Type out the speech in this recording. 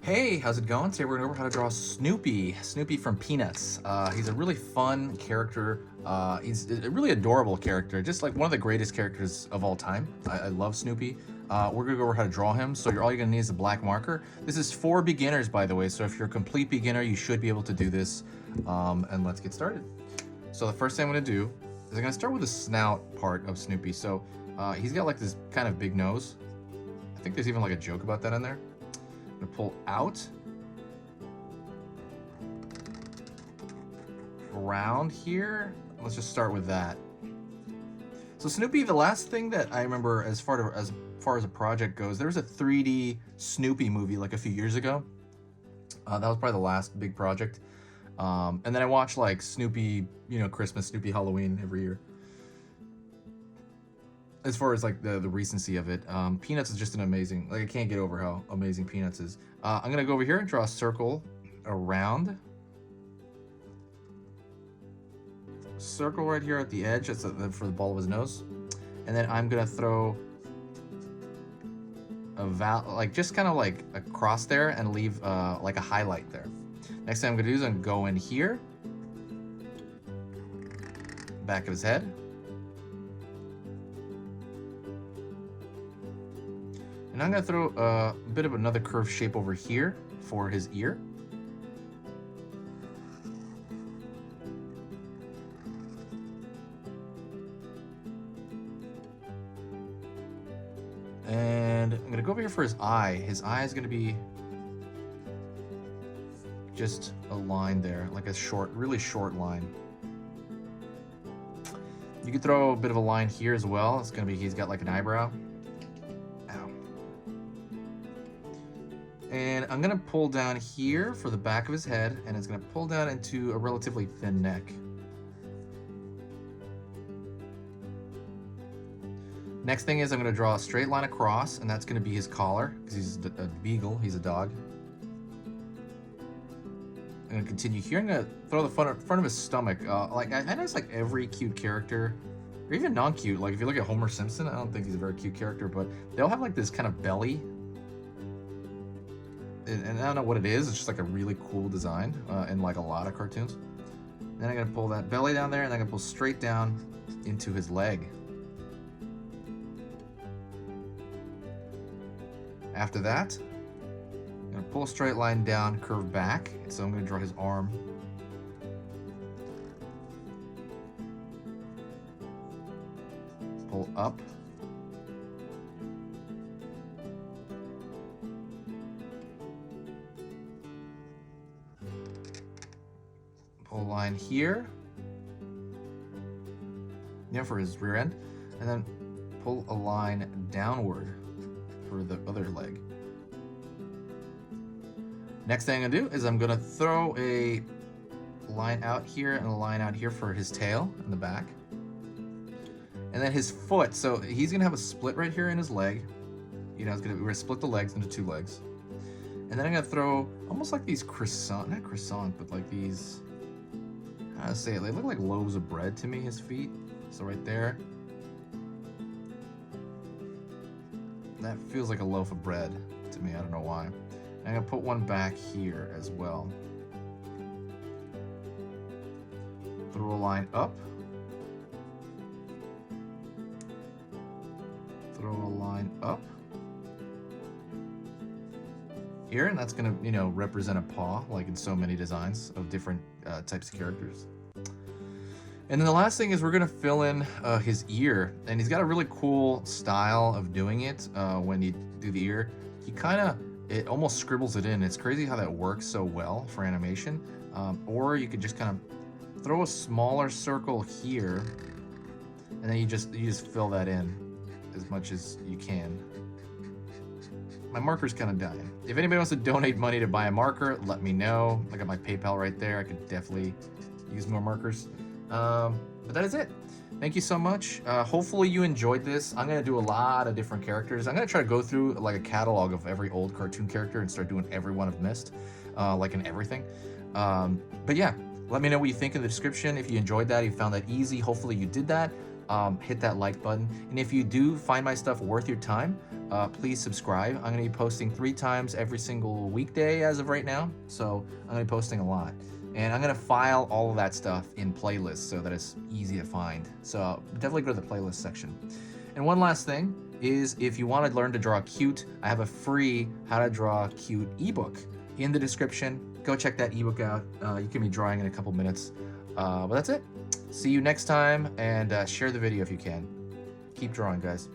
Hey, how's it going? Today we're going over how to draw Snoopy from Peanuts. He's a really fun character. He's a really adorable character, just like one of the greatest characters of all time. I love Snoopy. We're going to go over how to draw him. So all you're going to need is a black marker. This is for beginners, by the way. So if you're a complete beginner, you should be able to do this. And let's get started. So the first thing I'm going to do is I'm going to start with the snout part of Snoopy. So he's got like this kind of big nose. I think there's even like a joke about that in there. I'm gonna pull out around here. Let's just start with that. So Snoopy, the last thing that I remember as far as a project goes, there was a 3D Snoopy movie like a few years ago. That was probably the last big project. And then I watched like Snoopy, Christmas, Snoopy Halloween every year. As far as like the recency of it, Peanuts is just an amazing, like I can't get over how amazing Peanuts is. I'm gonna go over here and draw a circle around. Circle right here at the edge, that's for the ball of his nose. And then I'm gonna throw a just kind of like a cross there and leave like a highlight there. Next thing I'm gonna do is I'm gonna go in here, back of his head. And I'm going to throw a bit of another curved shape over here for his ear. And I'm going to go over here for his eye. His eye is going to be just a line there, like a short, really short line. You could throw a bit of a line here as well. It's going to be, he's got like an eyebrow. And I'm gonna pull down here for the back of his head, and it's gonna pull down into a relatively thin neck. Next thing is I'm gonna draw a straight line across, and that's gonna be his collar, because he's a beagle, he's a dog. I'm gonna continue here. I'm gonna throw the front of his stomach. I notice like every cute character, or even non-cute, like if you look at Homer Simpson, I don't think he's a very cute character, but they'll have like this kind of belly. And I don't know what it is, it's just like a really cool design in like a lot of cartoons. Then I'm gonna pull that belly down there, and I'm gonna pull straight down into his leg. After that, I'm gonna pull a straight line down, curve back. So I'm gonna draw his arm. Pull up. Pull a line here, for his rear end, and then pull a line downward for the other leg. Next thing I'm gonna do is I'm gonna throw a line out here and a line out here for his tail in the back. And then his foot, so he's gonna have a split right here in his leg. We're gonna split the legs into two legs. And then I'm gonna throw almost like these not croissant, but like these, how to say it, they look like loaves of bread to me, his feet. So right there, that feels like a loaf of bread to me, I don't know why. And I'm gonna put one back here as well. Throw a line up. Throw a line up. Here, and that's gonna, represent a paw, like in so many designs of different types of characters. And then the last thing is we're gonna fill in his ear, and he's got a really cool style of doing it. When you do the ear, it almost scribbles it in. It's crazy how that works so well for animation. Or you could just kind of throw a smaller circle here, and then you just fill that in as much as you can. My marker's kind of dying. If anybody wants to donate money to buy a marker, let me know. I got my PayPal right there. I could definitely use more markers. But that is it. Thank you so much. Hopefully you enjoyed this. I'm gonna do a lot of different characters. I'm gonna try to go through like a catalog of every old cartoon character and start doing every one I've missed, like in everything. But yeah, let me know what you think in the description. If you enjoyed that, you found that easy. Hopefully you did that. hit that like button. And if you do find my stuff worth your time, please subscribe. I'm gonna be posting 3 times every single weekday as of right now. So I'm gonna be posting a lot. And I'm gonna file all of that stuff in playlists so that it's easy to find. So definitely go to the playlist section. And one last thing is, if you want to learn to draw cute, I have a free How to Draw Cute ebook in the description. Go check that ebook out. You can be drawing in a couple minutes. But that's it. See you next time, and share the video if you can. Keep drawing, guys.